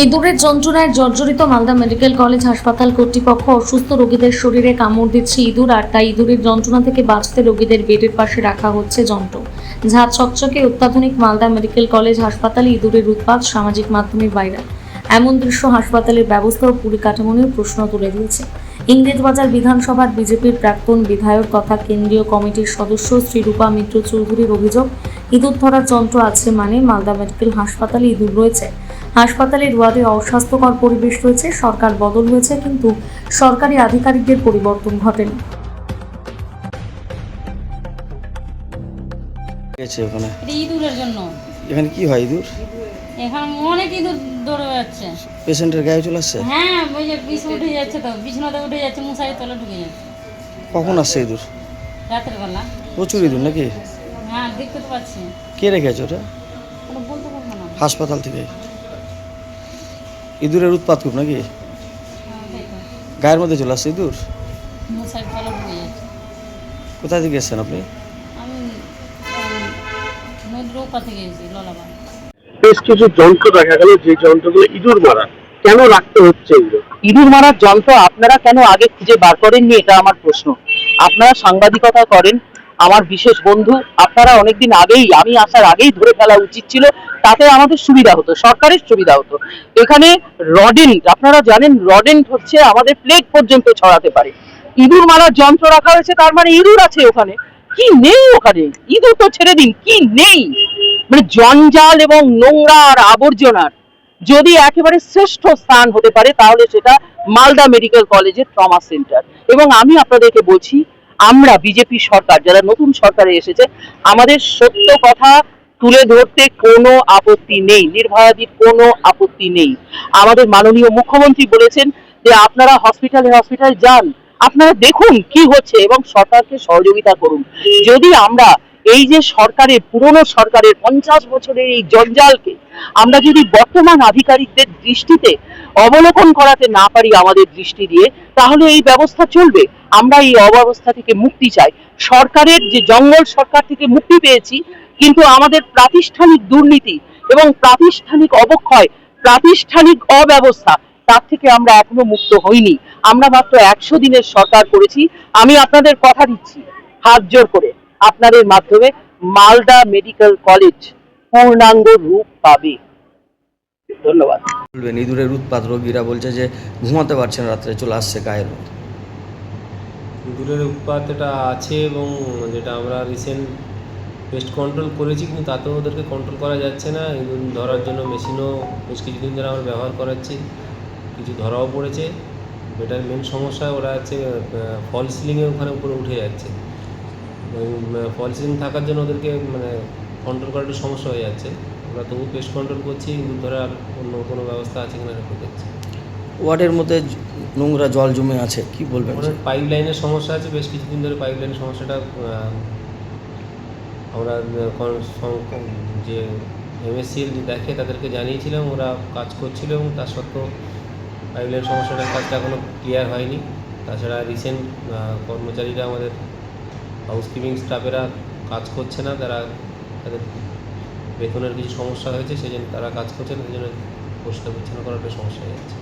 ইঁদুরের যন্ত্রণায় জর্জরিত মালদা মেডিকেল কলেজ হাসপাতাল কর্তৃপক্ষ অসুস্থ রোগীদের শরীরে কামড় দিচ্ছে ইঁদুর, আর তাই ইঁদুরের যন্ত্রণা থেকে বাঁচতে রোগীদের বেডের পাশে রাখা হচ্ছে যন্ত্র। ঝাঁ চকচকে অত্যাধুনিক মালদা মেডিকেল কলেজ হাসপাতালে ইঁদুরের উৎপাত সামাজিক মাধ্যমে ভাইরাল। এমন দৃশ্য হাসপাতালের ব্যবস্থা ও পরিকাঠামো নিয়ে প্রশ্ন তুলে দিয়েছে। ইংরেজবাজার বিধানসভার বিজেপির প্রাক্তন বিধায়ক তথা কেন্দ্রীয় কমিটির সদস্য শ্রী রূপা মিত্র চৌধুরীর অভিযোগ, ইঁদুর ধরার যন্ত্র আছে মানে মালদা মেডিকেল হাসপাতালে ইঁদুর রয়েছে। হাসপাতালের ওয়ার্ডে অস্বাস্থ্যকর পরিবেশ রয়েছে। সরকার বদল হয়েছে কিন্তু সরকারি আধিকারিকদের পরিবর্তন ঘটেনি। ওখানে এটা ইঁদুরের জন্য। এখানে কি হয় ইঁদুর? এখানে অনেক ইঁদুর দৌড়ে যাচ্ছে। পেশেন্টের গায়ে চলে আসছে? হ্যাঁ, ওই যে বিছানা উঠে যাচ্ছে, তো বিছানাতে উঠে যাচ্ছে, মশারির তলে ঢুকে যাচ্ছে। কখন আসছে ইঁদুর? রাতের বেলা। প্রচুর ইঁদুর নাকি? হ্যাঁ, দেখতে তো পাচ্ছি। কে রেখেছে ওটা? কোনো বলতে পারবো না। হাসপাতাল থেকে ইঁদুরের উৎপাত খুব নাকি? হ্যাঁ, তাই তো। গায়ের মধ্যে চলে আসছে ইঁদুর? মশারির তলে ঢুকে যাচ্ছে। কোথায় থেকে এসছেন আপনি? আমি নদীর ওপর থেকে এসেছি, ললাবা। বেশ কিছু যন্ত্র দেখা গেল, যে যন্ত্রগুলো ইঁদুর মারা, কেন রাখতে হচ্ছে এগুলো? ইঁদুর মারার যন্ত্র আপনারা কেন আগে খুঁজে বার করেননি, এটা আমার প্রশ্ন। আপনারা সাংবাদিকতা করেন, আমার বিশেষ বন্ধু, আপনারা অনেকদিন আগেই, আমি আসার আগেই ধরে ফেলা উচিত ছিল, তাতে আমাদের সুবিধা হতো, সরকারের সুবিধা হতো। এখানে রডেন্ট, আপনারা জানেন রডেন্ট হচ্ছে আমাদের প্লেগ পর্যন্ত ছড়াতে পারে। ইঁদুর মারার যন্ত্র রাখা হয়েছে, তার মানে ইঁদুর আছে ওখানে। কি নেই ওখানে? ইঁদুর তো ছেড়ে দিন, কি নেই? মানে জঞ্জাল এবং নোংরা আর আবর্জনার যদি একেবারে শ্রেষ্ঠ স্থান হতে পারে, তাহলে সেটা মালদা মেডিকেল কলেজের ট্রমা সেন্টার। এবং আমি আপনাদেরকে বলছি, আমরা বিজেপি সরকার, যারা নতুন সরকারে এসেছে, আমাদের সত্য কথা তুলে ধরতে কোনো আপত্তি নেই, নির্ভয়াদির কোনো আপত্তি নেই। আমাদের মাননীয় মুখ্যমন্ত্রী বলেছেন যে আপনারা হসপিটালে হসপিটালে যান, আপনারা দেখুন কি হচ্ছে এবং সরকারকে সহযোগিতা করুন। যদি আমরা এই যে সরকারের, পুরনো সরকারের 50 বছরের এই জঞ্জালকে আমরা যদি বর্তমান আধিকারিকদের দৃষ্টিতে অবলোকন করাতে না পারি আমাদের দৃষ্টি দিয়ে, তাহলে এই ব্যবস্থা চলবে। আমরা এই অব্যবস্থা থেকে মুক্তি চাই। সরকারের যে জঙ্গল সরকার থেকে মুক্তি পেয়েছি, কিন্তু আমাদের প্রাতিষ্ঠানিক দুর্নীতি এবং প্রাতিষ্ঠানিক অবক্ষয়, প্রাতিষ্ঠানিক অব্যবস্থা, তার থেকে আমরা এখনো মুক্ত হইনি। আমরা মাত্র 100 দিনের সরকার করেছি। আমি আপনাদের কথা দিচ্ছি, হাত জোর করে আপনাদের মাধ্যমে, মালদা মেডিকেল কলেজ পূর্ণাঙ্গ রূপ পাবে। ধন্যবাদ। বলবেন ইঁদুরের উৎপাত, রোগীরা বলছে যে ঘুমাতে পারছেন, রাত্রে চলে আসছে গায়ের মধ্যে। ইঁদুরের উৎপাত এটা আছে, এবং যেটা আমরা রিসেন্ট পেস্ট কন্ট্রোল করেছি, কিন্তু তাতেও ওদেরকে কন্ট্রোল করা যাচ্ছে না। ইঁদুর ধরার জন্য মেশিনও বেশ কিছুদিন ধরে আমরা ব্যবহার করাচ্ছি, কিছু ধরাও পড়েছে। এটার মেন সমস্যা ওরা হচ্ছে ফল সিলিংয়ের ওখানে উপরে উঠে যাচ্ছে। ফল সিলিং থাকার জন্য ওদেরকে কন্ট্রোল করা একটু সমস্যা হয়ে যাচ্ছে। আমরা তবু পেস্ট কন্ট্রোল করছি, ইঁদুর ধরার অন্য কোনো ব্যবস্থা আছে কিনা সেটা দেখছি। ওয়ার্ডের মধ্যে নোংরা জল জমে আছে, কি বলবেন? পাইপ লাইনের সমস্যা আছে, বেশ কিছুদিন ধরে পাইপ লাইনের সমস্যাটা আমরা যে MSCL দেখে তাদেরকে জানিয়েছিলাম, ওরা কাজ করছিল, এবং তার সত্ত্বেও পাইপ লাইন সমস্যাটার কাজটা এখনও ক্লিয়ার হয়নি। তাছাড়া রিসেন্ট কর্মচারীরা, আমাদের হাউসকিপিং স্টাফেরা কাজ করছে না, তাদের বেতনের কিছু সমস্যা হয়েছে, সেই জন্য তারা কাজ করছে না, সেই জন্য পরিষ্কার পরিচ্ছন্ন করার সমস্যা হয়ে যাচ্ছে।